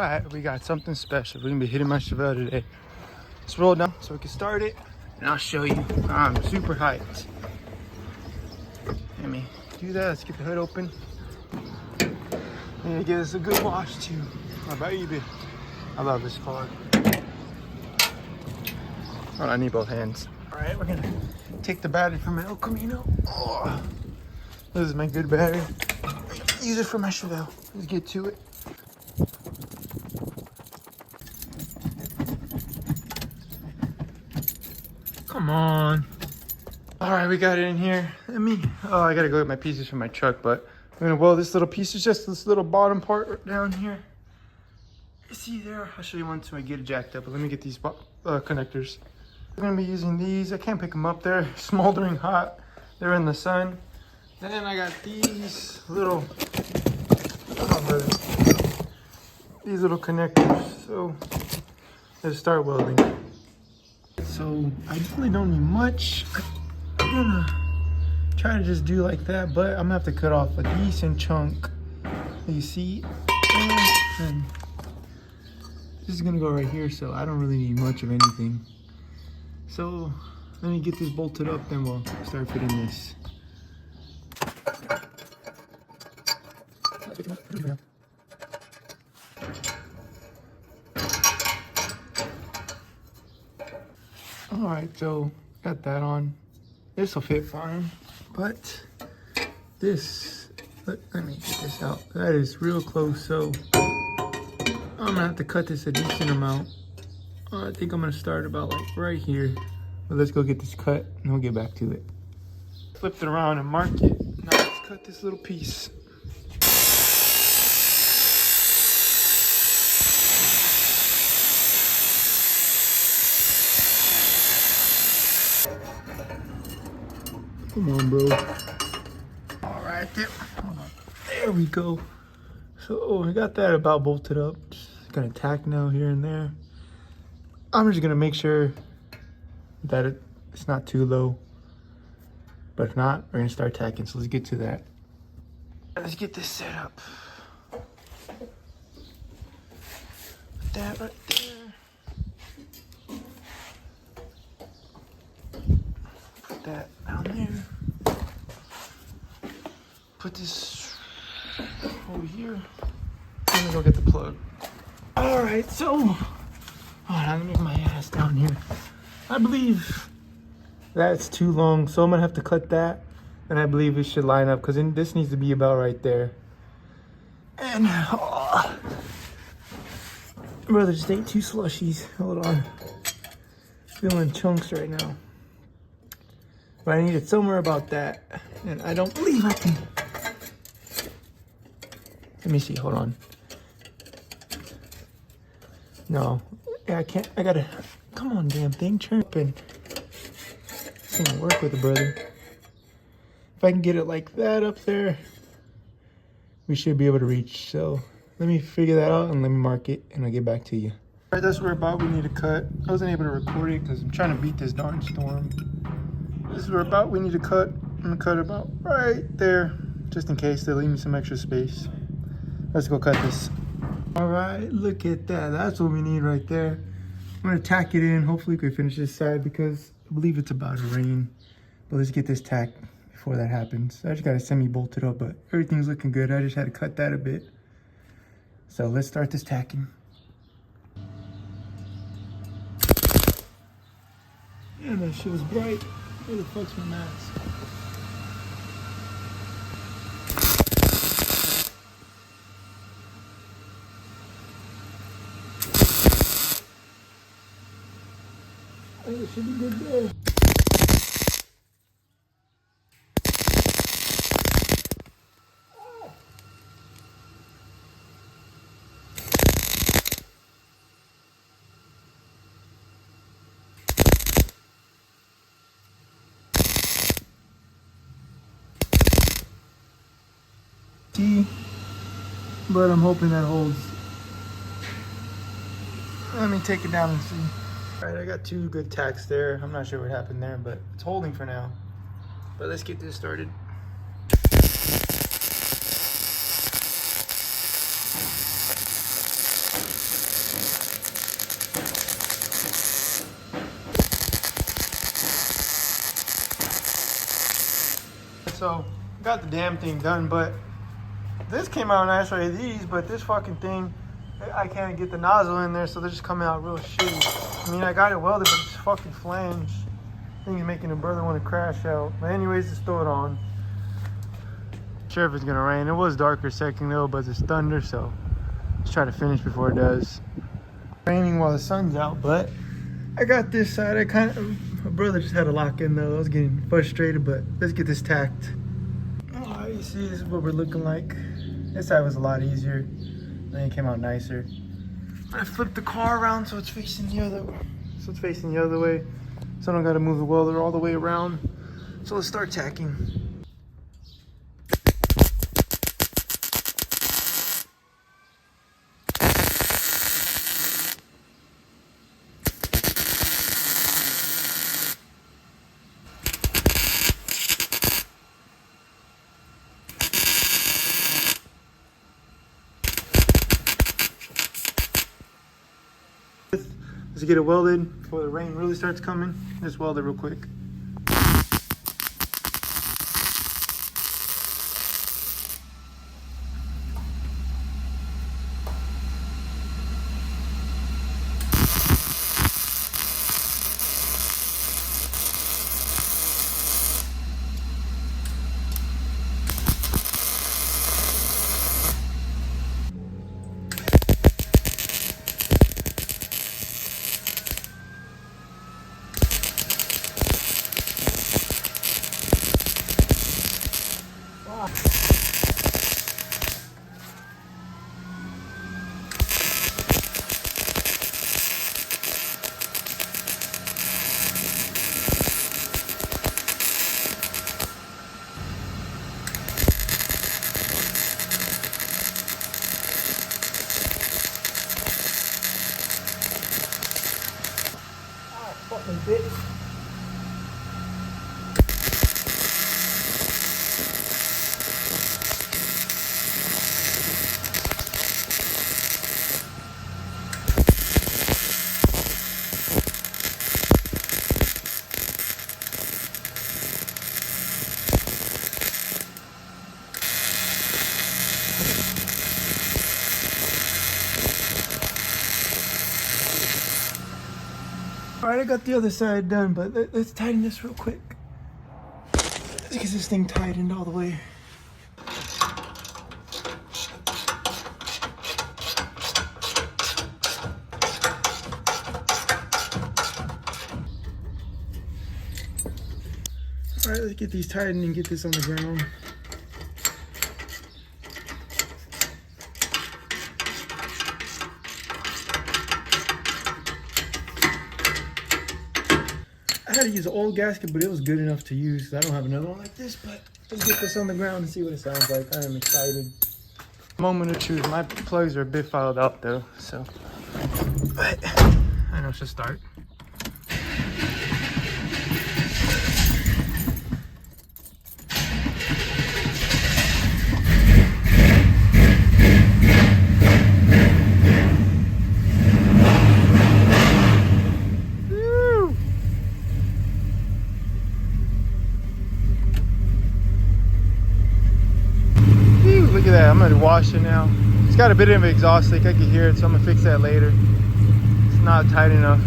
All right, we got something special. We're gonna be hitting my Chevelle today. Let's roll down so we can start it, and I'll show you. I'm super hyped. Let me do that. Let's get the hood open. And give this a good wash too. How about you, babe? I love this car. Oh, I need both hands. All right, we're gonna take the battery from my El Camino. Oh, this is my good battery. Use it for my Chevelle. Let's get to it. Come on. All right, we got it in here. I gotta go get my pieces from my truck, but I'm gonna weld this little piece. It's just this little bottom part right down here. You see there? I'll show you once I get it jacked up, but let me get these connectors. We're gonna be using these. I can't pick them up. They're smoldering hot. They're in the sun. Then I got these little, these little connectors. So let's start welding. So I really don't need much. I'm gonna try to just do like that, but I'm gonna have to cut off a decent chunk. You see? And this is gonna go right here, so I don't really need much of anything. So let me get this bolted up, then we'll start fitting this. All right, so got that on. This will fit fine, but this, let me get this out. That is real close, so I'm gonna have to cut this a decent amount. I think I'm gonna start about like right here. But let's go get this cut and we'll get back to it. Flip it around and mark it. Now let's cut this little piece. Come on, bro. All right, there we go. So I got that about bolted up. Just gonna tack now here and there. I'm just gonna make sure that it's not too low. But if not, we're gonna start tacking. So let's get to that. Let's get this set up. Put that right there. Put that down there. Put this over here. I'm gonna go get the plug. All right, so hold on, let me get my ass down here. I believe that's too long, so I'm gonna have to cut that, and I believe it should line up because this needs to be about right there. And brother just ate 2 slushies. Hold on, feeling chunks right now, but I need it somewhere about that, and I don't believe I can. Let me see. Hold on. No, yeah, I can't. I gotta. Come on, damn thing, chirping. This ain't work with it, brother. If I can get it like that up there, we should be able to reach. So let me figure that out and let me mark it, and I'll get back to you. All right, that's where about we need to cut. I wasn't able to record it because I'm trying to beat this darn storm. This is where about we need to cut. I'm gonna cut about right there, just in case they leave me some extra space. Let's go cut this. All right, look at that. That's what we need right there. I'm gonna tack it in. Hopefully we can finish this side because I believe it's about to rain. But let's get this tacked before that happens. I just got it semi-bolted up, but everything's looking good. I just had to cut that a bit. So let's start this tacking. Man, that shit was bright. Where the fuck's my mask? It should be good there. See, but I'm hoping that holds. Let me take it down and see. All right, I got 2 good tacks there. I'm not sure what happened there, but it's holding for now. But let's get this started. so got the damn thing done, but this came out nice right these, but this fucking thing, I can't get the nozzle in there, so they're just coming out real shitty. I mean, I got it welded, but it's fucking flange. Thing's making a brother want to crash out. But anyways, just throw it on. Sure if it's gonna rain. It was darker second though, but it's thunder, so let's try to finish before it does. Raining while the sun's out, but I got this side. My brother just had to lock in though. I was getting frustrated, but let's get this tacked. Oh, you see, this is what we're looking like. This side was a lot easier. Then it came out nicer. I flipped the car around so it's facing the other way. So I don't gotta move the welder all the way around. So let's start tacking. Let's get it welded before the rain really starts coming. Just weld it real quick. Fucking bitch. All right, I got the other side done, but let's tighten this real quick. Let's get this thing tightened all the way. All right, let's get these tightened and get this on the ground. I had to use an old gasket, but it was good enough to use. I don't have another one like this, but let's get this on the ground and see what it sounds like. I am excited. Moment of truth. My plugs are a bit fouled up though, so. But I know it should start. Look at that, I'm gonna wash it now. It's got a bit of an exhaust leak, I can hear it, so I'm gonna fix that later. It's not tight enough.